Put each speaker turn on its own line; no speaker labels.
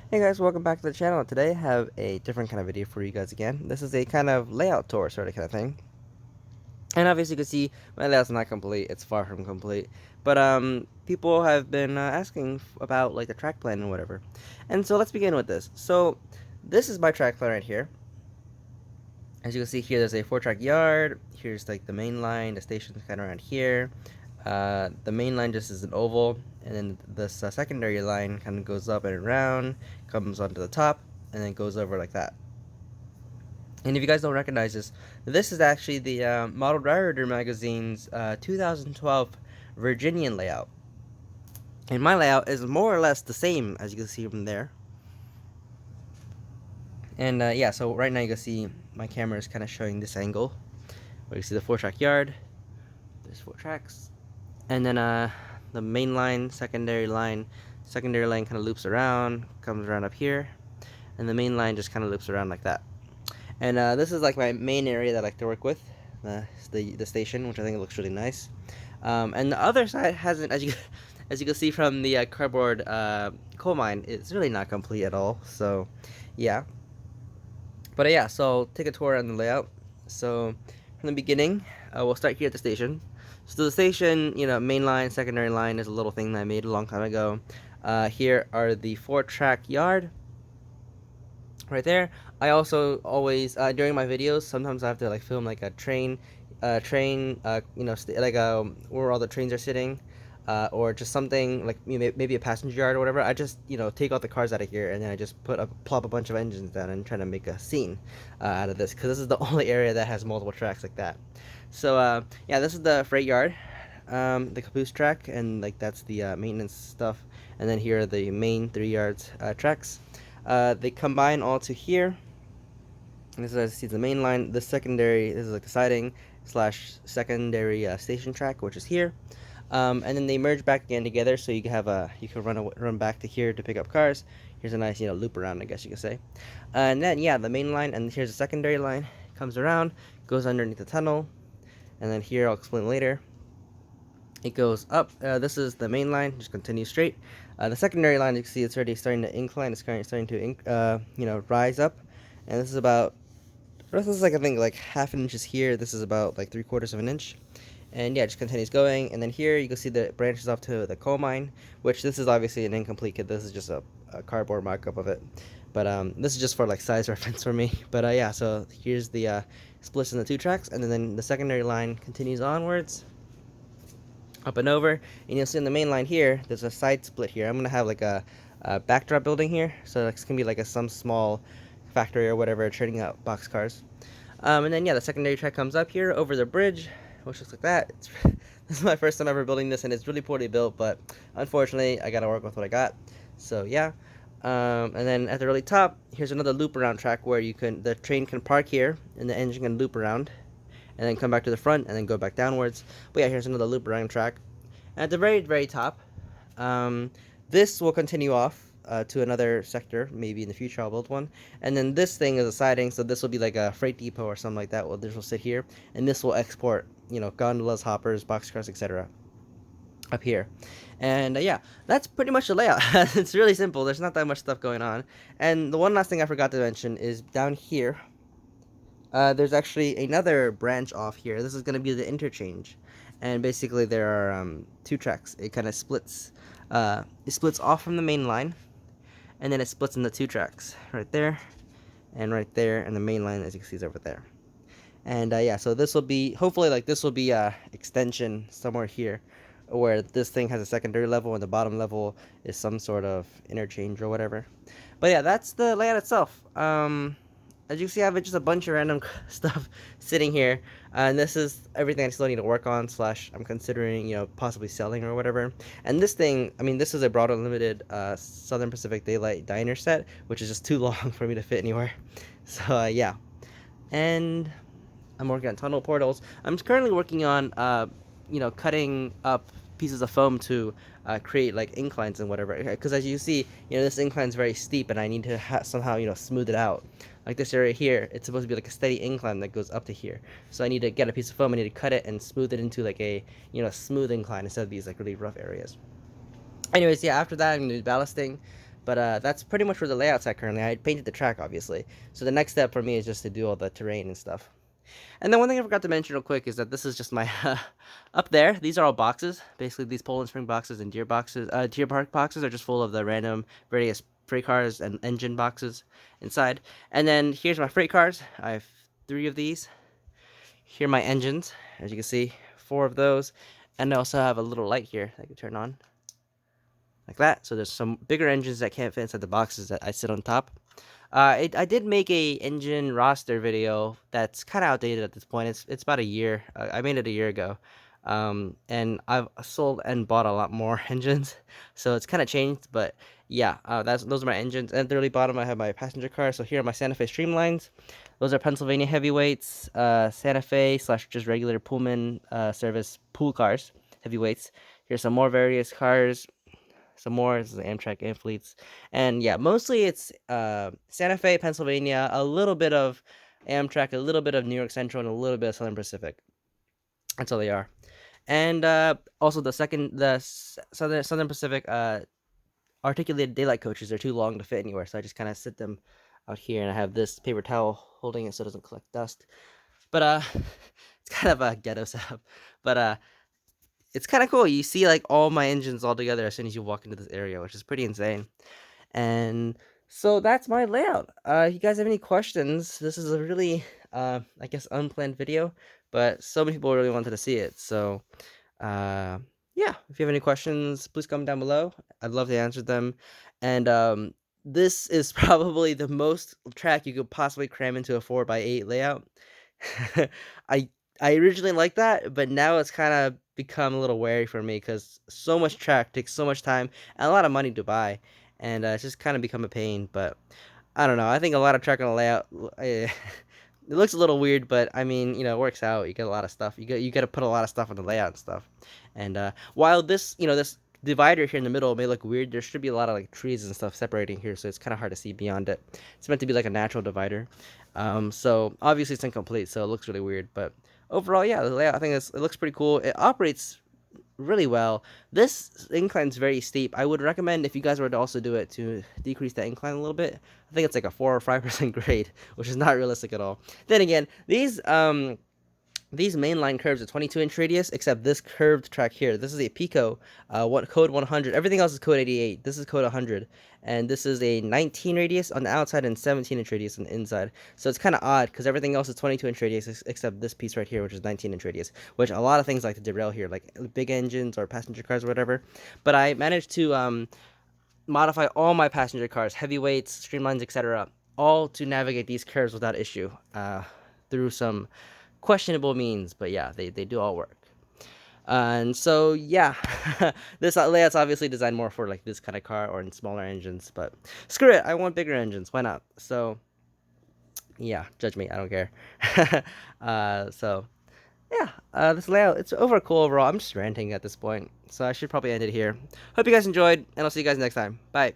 Hey guys, welcome back to the channel. Today I have a different kind of video for you guys again. This is a kind of layout tour sort of kind of thing. And obviously you can see my layout's not complete, it's far from complete. But people have been asking about like the track plan and whatever. And so let's begin with this. So this is my track plan right here. As you can see here, there's a 4-track yard. Here's like the main line, the station's kind of around here. The main line just is an oval, and then this secondary line kind of goes up and around, comes onto the top, and then goes over like that. And if you guys don't recognize this, this is actually the Model Driver Magazine's 2012 Virginian layout. And my layout is more or less the same as you can see from there. And yeah, so right now you can see my camera is kind of showing this angle, where you see the 4-track yard. There's 4 tracks. And then the main line, secondary line kind of loops around, comes around up here, and the main line just kind of loops around like that. And this is like my main area that I like to work with, the station, which I think looks really nice. And the other side hasn't, as you can see from the cardboard coal mine, it's really not complete at all. So yeah, but yeah, so take a tour on the layout. So from the beginning, we'll start here at the station. So the station, main line, secondary line is a little thing that I made a long time ago. Here are the 4-track yard. Right there. I also always, during my videos, sometimes I have to like film like a train, like where all the trains are sitting. Or just something like maybe a passenger yard or whatever. I just take all the cars out of here, and then I just plop a bunch of engines down and try to make a scene out of this, because this is the only area that has multiple tracks like that. So yeah, this is the freight yard, the caboose track, and like that's the maintenance stuff. And then here are the main 3 yards tracks. They combine all to here. And this is, as you see, the main line. The secondary, this is like the siding slash secondary station track, which is here. And then they merge back again together, so you can have you can run back to here to pick up cars. Here's a nice loop around, I guess you could say. And then yeah, the main line, and here's the secondary line, comes around, goes underneath the tunnel, and then here I'll explain later. It goes up. This is the main line, just continues straight. The secondary line, you can see it's already starting to incline. It's currently starting to rise up, and this is about. This is like I think like half an inch is here. This is about like 3/4 of an inch. And yeah, it just continues going. And then here you can see the branches off to the coal mine, which this is obviously an incomplete kit. This is just a cardboard mock-up of it. But this is just for like size reference for me. But yeah, so here's the splits in the 2 tracks, and then the secondary line continues onwards, up and over. And you'll see on the main line here, there's a side split here. I'm gonna have like a backdrop building here, so it's gonna be like some small factory or whatever trading out boxcars. And then yeah, the secondary track comes up here over the bridge, which looks like that. This is my first time ever building this, and it's really poorly built, but unfortunately I gotta work with what I got. So yeah, and then at the really top, here's another loop around track where the train can park here and the engine can loop around and then come back to the front and then go back downwards. But yeah, here's another loop around track. And at the very top, this will continue off to another sector. Maybe in the future I'll build one. And then this thing is a siding, so this will be like a freight depot or something like that. Well, this will sit here, and this will export, gondolas, hoppers, boxcars, etc. up here. And yeah, that's pretty much the layout. It's really simple. There's not that much stuff going on. And the one last thing I forgot to mention is down here. There's actually another branch off here. This is going to be the interchange, and basically there are 2 tracks. It kind of splits. It splits off from the main line, and then it splits into 2 tracks, right there, and the main line, as you can see, is over there. And yeah, so this will be, hopefully, like, this will be a extension somewhere here, where this thing has a secondary level, and the bottom level is some sort of interchange or whatever. But yeah, that's the layout itself. As you can see, I have just a bunch of random stuff sitting here, and this is everything I still need to work on, slash I'm considering, possibly selling or whatever. And this thing, I mean, this is a Broad Unlimited Southern Pacific Daylight Diner set, which is just too long for me to fit anywhere. So yeah, and I'm working on tunnel portals. I'm currently working on, cutting up pieces of foam to create like inclines and whatever, because as you see, this incline is very steep, and I need to somehow smooth it out. Like this area here, it's supposed to be like a steady incline that goes up to here, so I need to get a piece of foam, I need to cut it and smooth it into like a smooth incline instead of these like really rough areas. Anyways, yeah, after that I'm gonna do ballasting. But that's pretty much where the layout's at currently. I painted the track, obviously. So the next step for me is just to do all the terrain and stuff. And then one thing I forgot to mention real quick is that this is just my up there. These are all boxes. Basically, these Poland Spring boxes and Deer Park boxes are just full of the random various freight cars and engine boxes inside. And then here's my freight cars. I have 3 of these. Here are my engines, as you can see, 4 of those. And I also have a little light here that I can turn on, like that. So there's some bigger engines that can't fit inside the boxes that I sit on top. I did make a engine roster video that's kind of outdated at this point. It's about a year. I made it a year ago, and I've sold and bought a lot more engines, so it's kind of changed. But yeah, those are my engines. And at the really bottom, I have my passenger car. So here are my Santa Fe Streamlines. Those are Pennsylvania heavyweights, Santa Fe / just regular Pullman service pool cars, heavyweights. Here's some more various cars. Some more. This is Amtrak and fleets, and yeah, mostly it's Santa Fe, Pennsylvania, a little bit of Amtrak, a little bit of New York Central, and a little bit of Southern Pacific. That's all they are. And also the Southern Pacific articulated daylight coaches are too long to fit anywhere, so I just kind of sit them out here, and I have this paper towel holding it so it doesn't collect dust. But it's kind of a ghetto setup, but it's kind of cool. You see like all my engines all together as soon as you walk into this area, which is pretty insane. And so that's my layout. You guys have any questions? This is a really, I guess, unplanned video, but so many people really wanted to see it. So, uh, yeah, if you have any questions, please comment down below. I'd love to answer them. And this is probably the most track you could possibly cram into a 4x8 layout. I I originally liked that, but now it's kind of become a little wary for me because so much track takes so much time and a lot of money to buy, and it's just kind of become a pain. But I don't know. I think a lot of track on the layout, it looks a little weird, but I mean, it works out. You get a lot of stuff. You got to put a lot of stuff on the layout and stuff. And while this divider here in the middle may look weird, there should be a lot of like trees and stuff separating here, so it's kind of hard to see beyond it. It's meant to be like a natural divider. So obviously it's incomplete, so it looks really weird. But overall, yeah, the layout, I think it looks pretty cool. It operates really well. This incline is very steep. I would recommend, if you guys were to also do it, to decrease that incline a little bit. I think it's like a 4 or 5% grade, which is not realistic at all. Then again, these mainline curves are 22-inch radius, except this curved track here. This is a Pico, code 100. Everything else is code 88. This is code 100. And this is a 19 radius on the outside and 17-inch radius on the inside. So it's kind of odd, because everything else is 22-inch radius, except this piece right here, which is 19-inch radius, which a lot of things like to derail here, like big engines or passenger cars or whatever. But I managed to modify all my passenger cars, heavyweights, streamlines, etc., all to navigate these curves without issue, through some questionable means, but yeah, they do all work. And so yeah, this layout's obviously designed more for like this kind of car or in smaller engines, but screw it, I want bigger engines, why not? So yeah, judge me, I don't care. So yeah, this layout, it's cool overall. I'm just ranting at this point, so I should probably end it here. Hope you guys enjoyed, and I'll see you guys next time. Bye.